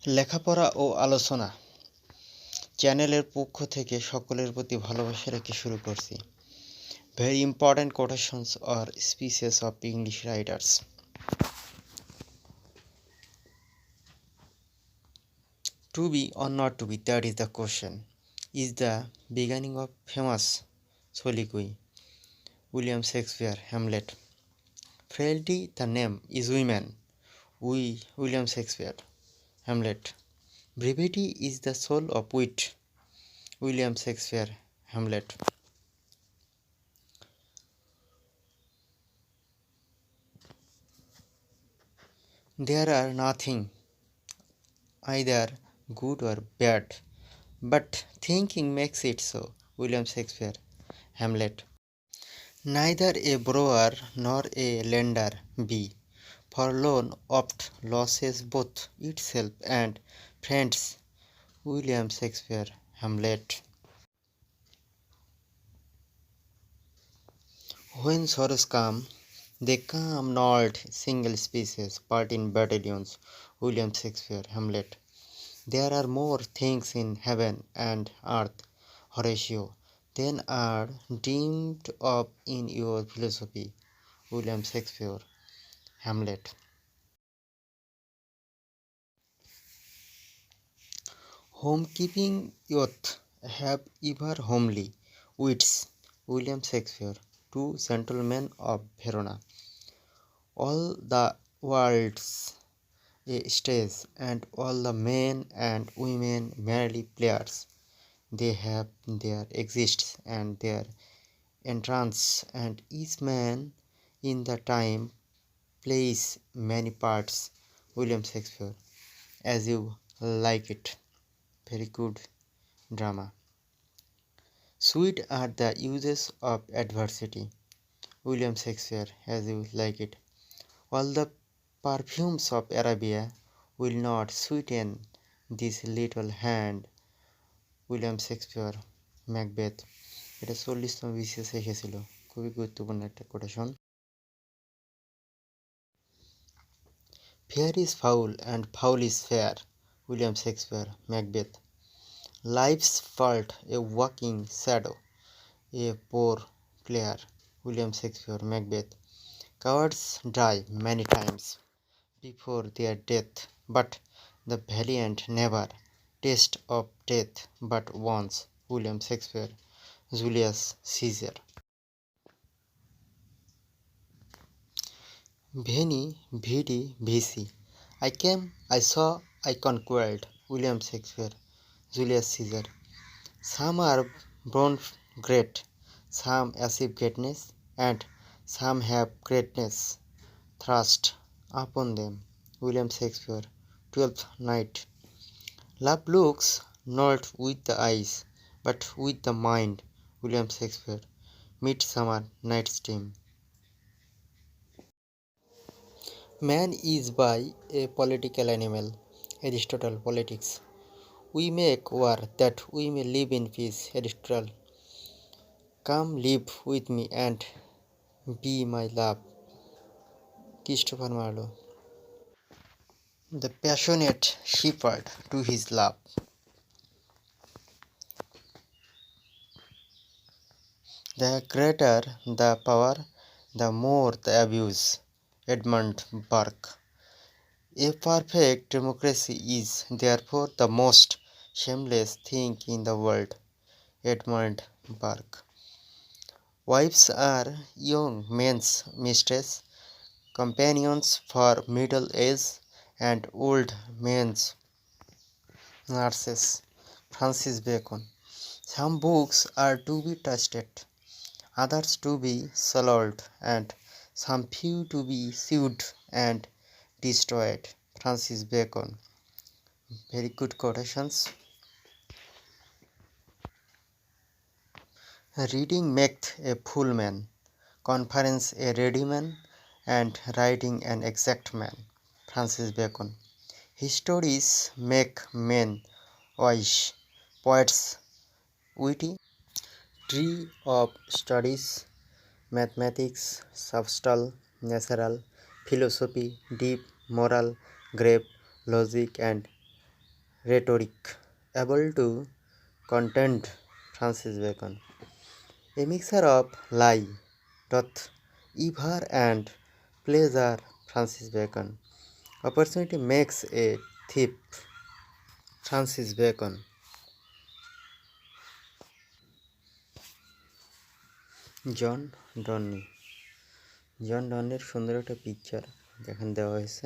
লেখাপড়া ও আলোচনা চ্যানেলের পক্ষ থেকে সকলের প্রতি ভালোবাসা রেখে শুরু করছি। Very important quotations or speeches of English writers. To be or not to be, that is the question. Is the beginning of famous soliloquy. William Shakespeare, Hamlet. Frailty, the name, is women. William Shakespeare, Hamlet. Brevity is the soul of wit. William Shakespeare, Hamlet. There are nothing either good or bad, but thinking makes it so. William Shakespeare, Hamlet. Neither a borrower nor a lender be, for loan oft losses both itself and friends. William Shakespeare, Hamlet. When sorrows come, they come not single species, but in battalions. William Shakespeare, Hamlet. There are more things in heaven and earth, Horatio, than are dreamed of in your philosophy. William Shakespeare, Hamlet. Homekeeping youth have ever homely wits. William Shakespeare, Two Gentlemen of Verona. All the world's a stage, and all the men and women merely players. They have their exists and their entrance, and each man in the time plays many parts. William Shakespeare, As You Like It. Very good drama. Sweet are the uses of adversity. William Shakespeare, As You Like It. All the perfumes of Arabia will not sweeten this little hand. William Shakespeare, Macbeth. এটা 40তম বিসিএস এসেছিল, খুবই গুরুত্বপূর্ণ একটা quotation. Fair is foul and foul is fair. William Shakespeare, Macbeth. Life's fault a walking shadow, a poor player. William Shakespeare, Macbeth. Cowards die many times before their death, but the valiant never taste of death but once. William Shakespeare, Julius Caesar. Veni, vidi, vici. I came, I saw, I conquered. William Shakespeare, Julius Caesar. Some are born great, some achieve greatness, and some have greatness thrust upon them. William Shakespeare, Twelfth Night. Love looks not with the eyes, but with the mind. William Shakespeare, Midsummer Night's Dream. Man is by a political animal. Aristotle, Politics. We make war that we may live in peace. Aristotle. Come live with me and be my love. Christopher Marlowe. The passionate shepherd to his love. The greater the power, the more the abuse. Edmund Burke. A perfect democracy is therefore the most shameless thing in the world. Edmund Burke. Wives are young men's mistresses, companions for middle age and old men's nurses. Francis Bacon. Some books are to be trusted, others to be swallowed, and some few to be sewed and destroyed. Francis Bacon. Very good quotations. Reading maketh a fool man, conference a ready man, and writing an exact man. Francis Bacon. Histories make men wise, poets witty. Tree of studies, mathematics, subtle, natural, philosophy, deep, moral, grave, logic, and rhetoric, able to contend Francis Bacon. A mixture of lie, doth ever and pleasure Francis Bacon. Opportunity makes a thief Francis Bacon. John Donne John ডন্নির সুন্দর একটা picture যেখানে দেওয়া হয়েছে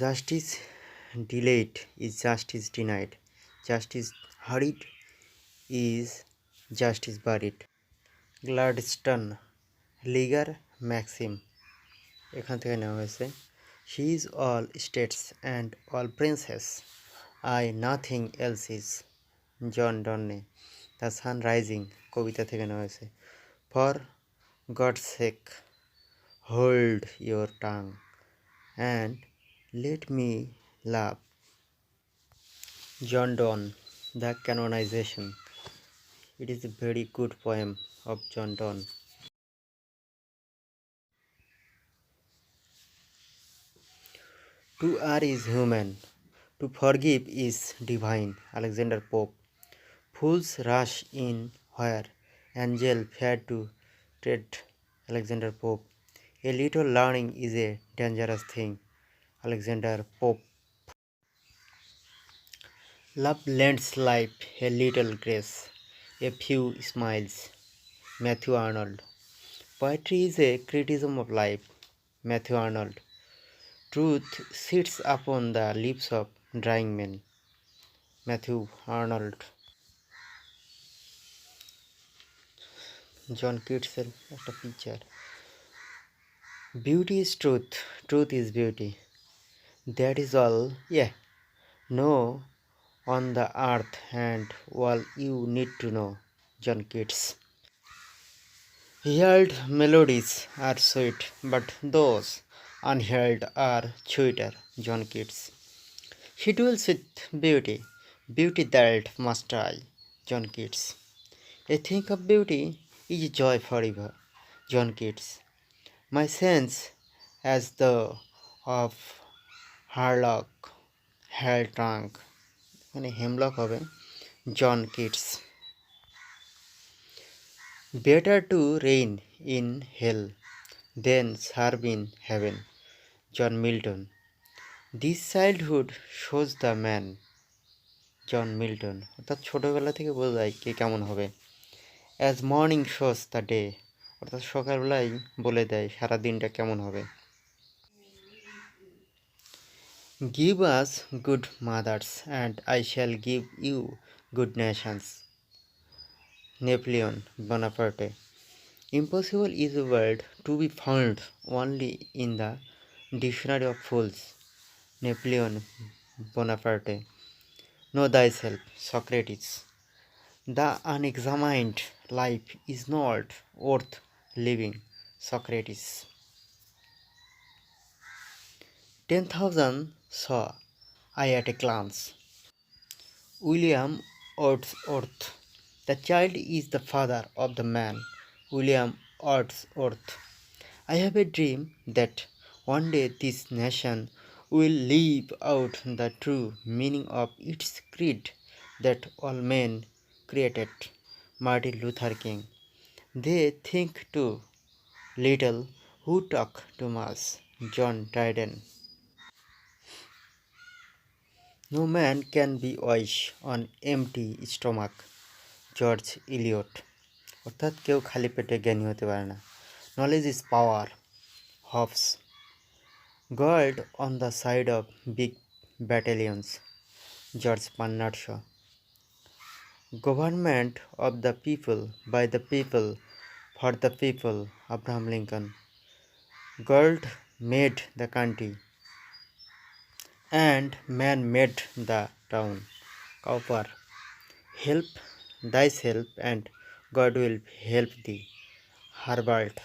justice delayed is justice denied justice hurried is justice buried Gladstone legal maxim এখান থেকে নেওয়া হয়েছে she is all states and all princes I nothing else is John Donne the sun rising কবিতা থেকে নেওয়া হয়েছে for God's sake hold your tongue and let me laugh. John Donne, The Canonization. It is a very good poem of John Donne. To err is human, to forgive is divine. Alexander Pope. Fools rush in where angel fear to tread. Alexander Pope. A little learning is a dangerous thing. Alexander Pope. Love lends life a little grace, a few smiles. Matthew Arnold. Poetry is a criticism of life. Matthew Arnold. Truth sits upon the lips of dying men. Matthew Arnold. John কিটসের একটা picture beauty is truth truth is beauty that is all know on the earth and all you need to know. John Keats. Heard melodies are sweet, but those unheard are sweeter. John Keats. She dwells with beauty, beauty that must die. John Keats. A thing of beauty is joy forever. John Keats. My sense as the of harlock hair trunk. মানে hemlock হবে John Keats better to reign in hell than serve in heaven John Milton this childhood shows the man John Milton অর্থাৎ ছোটোবেলা থেকে বোঝা যায় কে কেমন হবে as morning shows the day অর্থাৎ সকালবেলায় বলে দেয় সারা দিনটা কেমন হবে Give us good mothers, and I shall give you good nations. Napoleon Bonaparte. Impossible is a word to be found only in the dictionary of fools. Napoleon Bonaparte. Know thyself, Socrates. The unexamined life is not worth living, Socrates. 10,000 saw I at a glance. William Wordsworth. The child is the father of the man. William Wordsworth. I have a dream that one day this nation will live out the true meaning of its creed that all men created. Martin Luther King. They think too little who talk too much. John Dryden. No man can be wise on empty stomach. George Eliot অর্থাৎ কেউ খালি পেটে জ্ঞানী হতে পারে না knowledge is power Hobbes God on the side of big battalions George Bernard Shaw government of the people by the people for the people Abraham Lincoln God made the country and man made the town Cowper help thyself and God will help thee. Herbert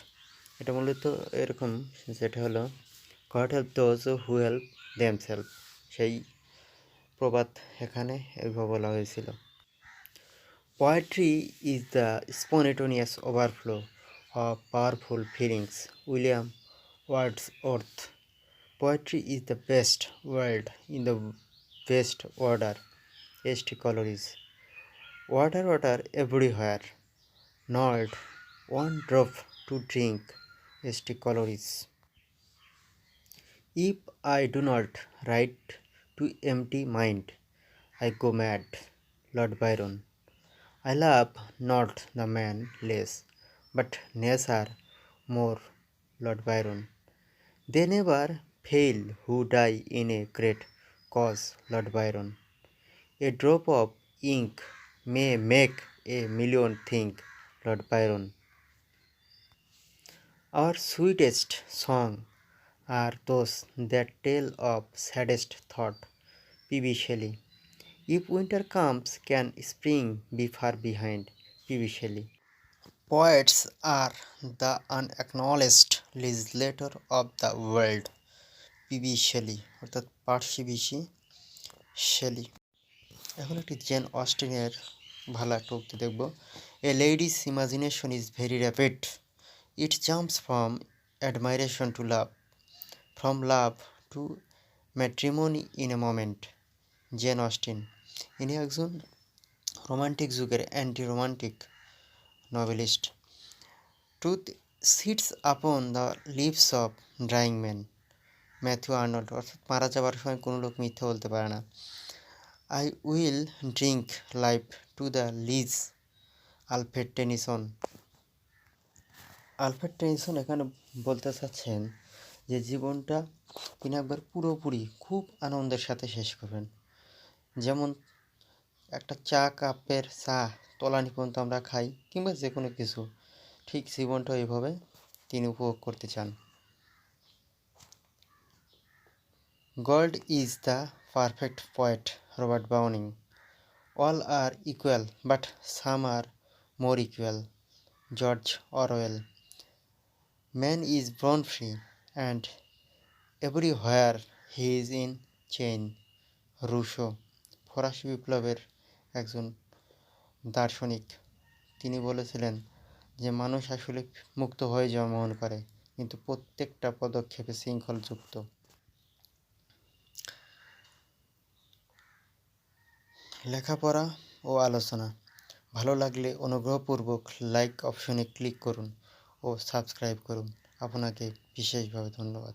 এটা মূলত এরকম যেটা হলো God help those who help themselves সেই প্রবাদ এখানে এইভাবে বলা হয়েছিল Poetry is the spontaneous overflow of powerful feelings. William Wordsworth. Poetry is the best word in the waste water, waste calories. Water everywhere, not one drop to drink, waste calories. If I do not write to empty mind, I go mad. Lord Byron. I love not the man less, but nature more. Lord Byron. They never fail who die in a great cause. Lord Byron. A drop of ink may make a million think. Lord Byron. Our sweetest song are those that tell of saddest thought. P.B. Shelley. If winter comes, can spring be far behind? P.B. Shelley. Poets are the unacknowledged legislator of the world. P.B. Shelley অর্থাৎ Parsi বিশি Shelley. এখন একটি gen অস্টিনের ভালো একটা উক্তি দেখব। A lady's imagination is very rapid, it jumps from admiration to love, from love to matrimony in a moment. Jane Austen ইনি একজন romantic যুগের anti romantic novelist. Truth sits upon the lips of ড্রাইং man. Matthew Arnold অর্থাৎ মারা যাবার সময় কোনো লোক মিথ্যা বলতে পারে না। I will drink life to the lees. Alfred Tennyson. Alfred Tennyson এখানে বলতে চাচ্ছেন যে জীবনটা তিনি একবার পুরোপুরি খুব আনন্দের সাথে শেষ করবেন। যেমন একটা চা কাপের চা তলানি পর্যন্ত আমরা খাই, কিংবা যে কোনো কিছু, ঠিক জীবনটা এইভাবে তিনি উপভোগ করতে চান। God is the perfect poet. Robert Browning. All are equal but some are more equal. George Orwell. Man is born free and everywhere he is in chain। Rousseau. ফরাসি বিপ্লবের একজন দার্শনিক, তিনি বলেছিলেন যে মানুষ আসলে মুক্ত হয়ে জন্মগ্রহণ করে, কিন্তু প্রত্যেকটা পদক্ষেপে শৃঙ্খলযুক্ত। লেখাপড়া ও আলোচনা ভালো লাগলে অনুগ্রহপূর্বক লাইক অপশনে ক্লিক করুন ও সাবস্ক্রাইব করুন। আপনাকে বিশেষভাবে ধন্যবাদ।